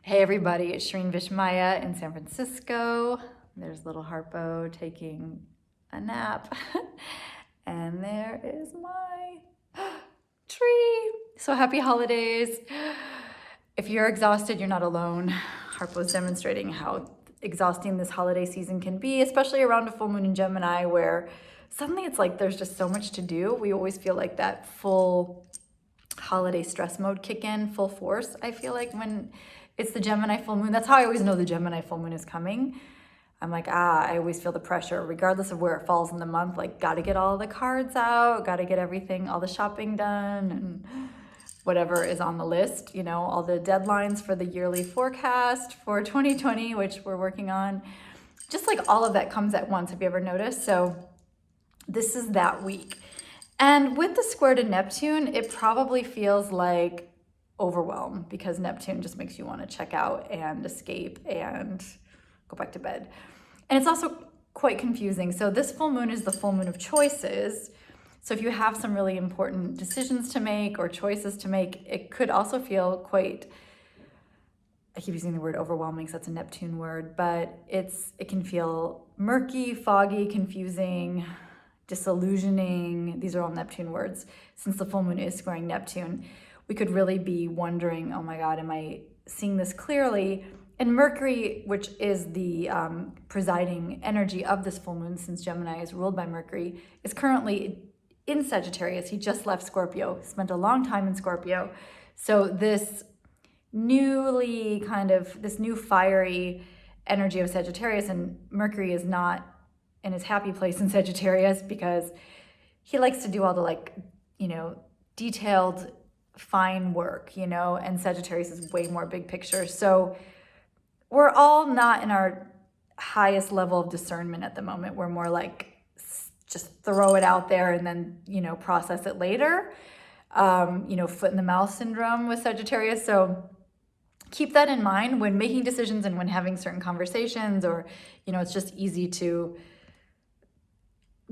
Hey everybody, it's Shireen Vishmaya in San Francisco. There's little Harpo taking a nap. And there is my tree. So happy holidays. If you're exhausted, you're not alone. Harpo's demonstrating how exhausting this holiday season can be, especially around a full moon in Gemini where suddenly it's like there's just so much to do. We always feel like that full holiday stress mode kick in full force. I feel like when it's the Gemini full moon, that's how I always know the Gemini full moon is coming. I'm like, I always feel the pressure, regardless of where it falls in the month, like gotta get all the cards out, gotta get everything, all the shopping done, and whatever is on the list, all the deadlines for the yearly forecast for 2020, which we're working on. Just like all of that comes at once, have you ever noticed? So this is that week. And with the square to Neptune, it probably feels like overwhelm because Neptune just makes you want to check out and escape and go back to bed. And it's also quite confusing. So this full moon is the full moon of choices. So if you have some really important decisions to make or choices to make, it could also feel quite, I keep using the word overwhelming because that's a Neptune word, but it can feel murky, foggy, confusing, disillusioning. These are all Neptune words. Since the full moon is squaring Neptune, we could really be wondering, oh my God, am I seeing this clearly? And Mercury, which is the presiding energy of this full moon, since Gemini is ruled by Mercury, is currently in Sagittarius. He just left Scorpio, spent a long time in Scorpio. So this new fiery energy of Sagittarius, and Mercury is not in his happy place in Sagittarius because he likes to do all the detailed fine work, and Sagittarius is way more big picture. So we're all not in our highest level of discernment at the moment. We're more like just throw it out there and then, process it later. Foot in the mouth syndrome with Sagittarius. So keep that in mind when making decisions and when having certain conversations, or, it's just easy to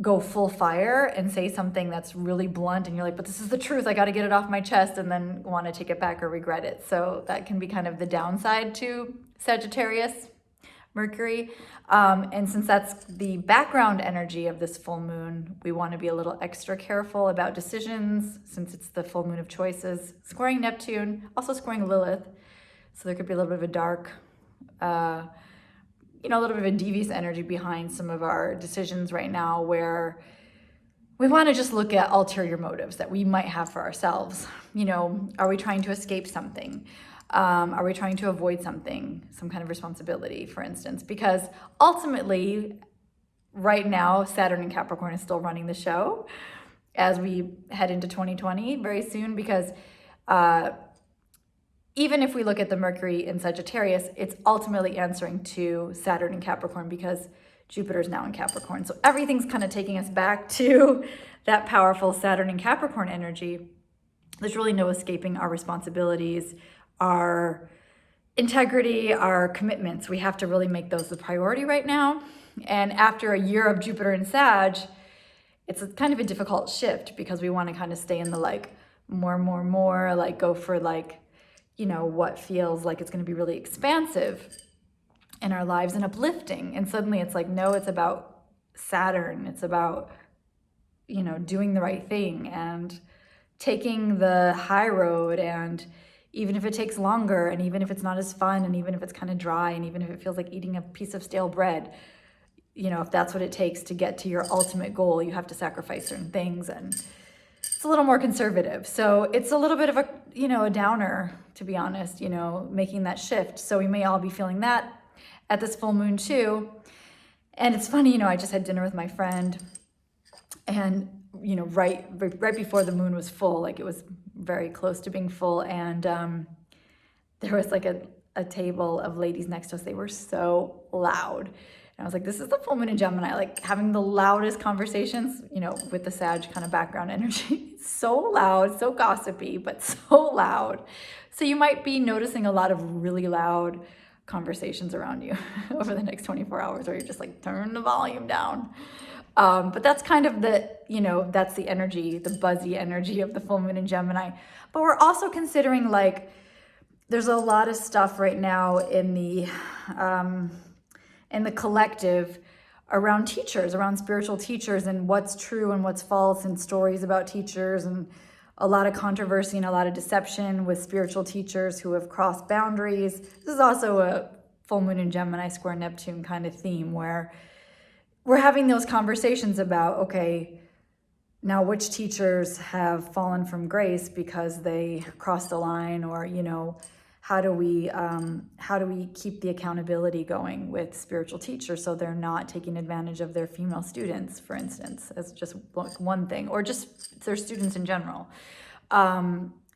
go full fire and say something that's really blunt and you're like, but this is the truth, I got to get it off my chest, and then want to take it back or regret it. So that can be kind of the downside to Sagittarius, Mercury. And since that's the background energy of this full moon, we want to be a little extra careful about decisions since it's the full moon of choices, squaring Neptune, also squaring Lilith. So there could be a little bit of a dark, a little bit of a devious energy behind some of our decisions right now, where we want to just look at ulterior motives that we might have for ourselves. Are we trying to escape something? Are we trying to avoid something, some kind of responsibility, for instance? Because ultimately, right now, Saturn in Capricorn is still running the show as we head into 2020 very soon, because even if we look at the Mercury in Sagittarius, it's ultimately answering to Saturn in Capricorn because Jupiter's now in Capricorn. So everything's kind of taking us back to that powerful Saturn in Capricorn energy. There's really no escaping our responsibilities, our integrity, our commitments. We have to really make those the priority right now. And after a year of Jupiter in Sag, it's kind of a difficult shift because we want to kind of stay in the more, go for what feels like it's going to be really expansive in our lives and uplifting. And suddenly it's like, no, it's about Saturn. It's about, doing the right thing and taking the high road. And even if it takes longer, and even if it's not as fun, and even if it's kind of dry, and even if it feels like eating a piece of stale bread, if that's what it takes to get to your ultimate goal, you have to sacrifice certain things. And it's a little more conservative. So it's a little bit of a downer, to be honest, making that shift. So we may all be feeling that at this full moon too. And it's funny, I just had dinner with my friend, and, right before the moon was full, it was very close to being full. And there was a table of ladies next to us. They were so loud. And I was like, this is the full moon in Gemini, having the loudest conversations, with the Sag kind of background energy. So loud, so gossipy, but so loud. So you might be noticing a lot of really loud conversations around you over the next 24 hours, where you're just turn the volume down. But that's kind of that's the energy, the buzzy energy of the full moon in Gemini. But we're also considering there's a lot of stuff right now in the collective around teachers, around spiritual teachers, and what's true and what's false, and stories about teachers, and a lot of controversy and a lot of deception with spiritual teachers who have crossed boundaries. This is also a full moon in Gemini square Neptune kind of theme, where we're having those conversations about, okay, now which teachers have fallen from grace because they crossed the line, or, you know, how do we keep the accountability going with spiritual teachers so they're not taking advantage of their female students, for instance, as just one thing, or just their students in general.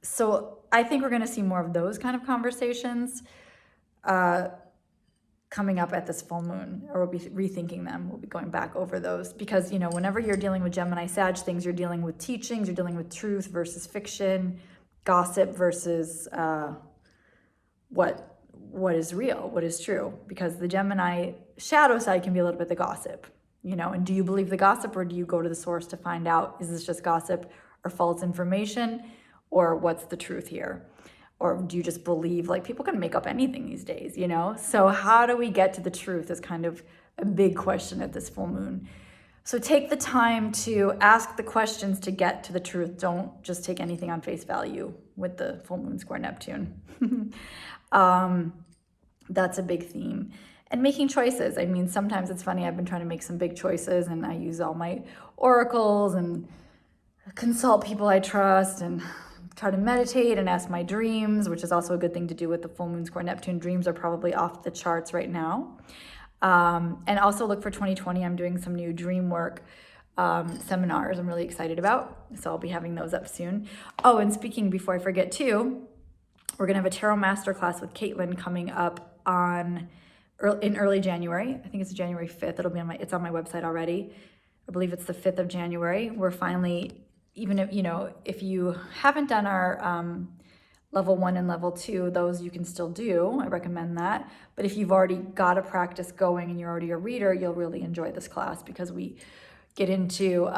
So I think we're going to see more of those kind of conversations coming up at this full moon, or we'll be rethinking them. We'll be going back over those, because, you know, whenever you're dealing with Gemini Sag things, you're dealing with teachings, you're dealing with truth versus fiction, gossip versus what is real, what is true, because the Gemini shadow side can be a little bit the gossip, you know, and do you believe the gossip, or do you go to the source to find out, is this just gossip or false information, or what's the truth here? Or do you just believe, like, people can make up anything these days, you know? So how do we get to the truth is kind of a big question at this full moon. So take the time to ask the questions to get to the truth. Don't just take anything on face value with the full moon square Neptune. That's a big theme. And making choices. I mean, sometimes it's funny, I've been trying to make some big choices, and I use all my oracles and consult people I trust, and try to meditate and ask my dreams, which is also a good thing to do with the full moon square Neptune. Dreams are probably off the charts right now. And also look for 2020. I'm doing some new dream work seminars I'm really excited about. So I'll be having those up soon. Oh, and speaking, before I forget too, we're going to have a tarot masterclass with Caitlin coming up in early January. I think it's January 5th. It's on my website already. I believe it's the 5th of January. We're finally, even if, you know, if you haven't done our level 1 and level 2, those you can still do. I recommend that. But if you've already got a practice going and you're already a reader, you'll really enjoy this class, because we get into,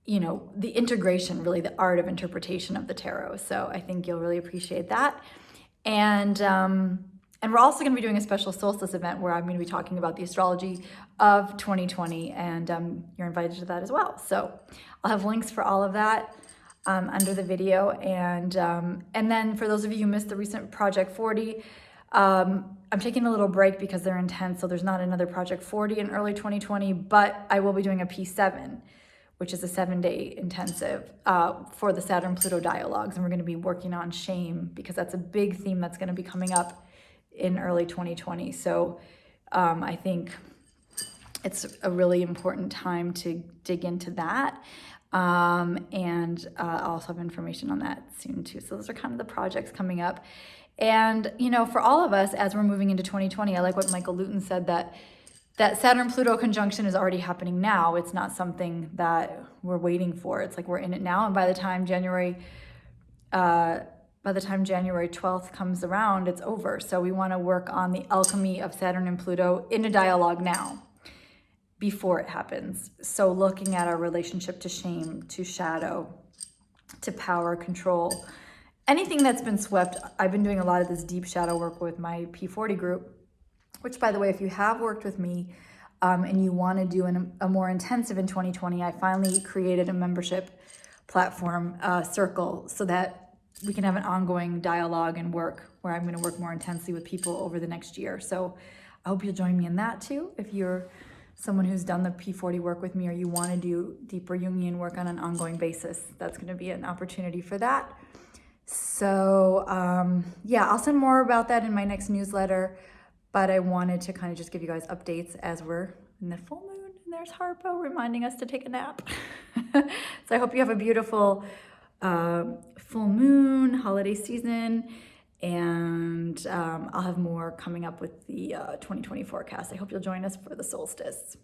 you know, the integration, really the art of interpretation of the tarot. So I think you'll really appreciate that. And we're also going to be doing a special solstice event where I'm going to be talking about the astrology of 2020, and you're invited to that as well. So I'll have links for all of that under the video. And then for those of you who missed the recent Project 40, I'm taking a little break because they're intense, so there's not another Project 40 in early 2020, but I will be doing a P7, which is a 7-day intensive for the Saturn-Pluto dialogues, and we're going to be working on shame, because that's a big theme that's going to be coming up in early 2020. So I think it's a really important time to dig into that. And I'll also have information on that soon too. So those are kind of the projects coming up. And, you know, for all of us, as we're moving into 2020, I like what Michael Luton said, that Saturn-Pluto conjunction is already happening now. It's not something that we're waiting for. It's like we're in it now. And by the time January 12th comes around, it's over. So we want to work on the alchemy of Saturn and Pluto in a dialogue now, before it happens. So looking at our relationship to shame, to shadow, to power, control, anything that's been swept. I've been doing a lot of this deep shadow work with my P40 group, which, by the way, if you have worked with me and you want to do a more intensive in 2020, I finally created a membership platform, Circle, so that we can have an ongoing dialogue and work where I'm going to work more intensely with people over the next year. So I hope you'll join me in that too. If you're someone who's done the P40 work with me, or you want to do deeper Jungian work on an ongoing basis, that's going to be an opportunity for that. So yeah, I'll send more about that in my next newsletter, but I wanted to kind of just give you guys updates as we're in the full moon, and there's Harpo reminding us to take a nap. So I hope you have a beautiful full moon, holiday season, and I'll have more coming up with the 2020 forecast. I hope you'll join us for the solstice.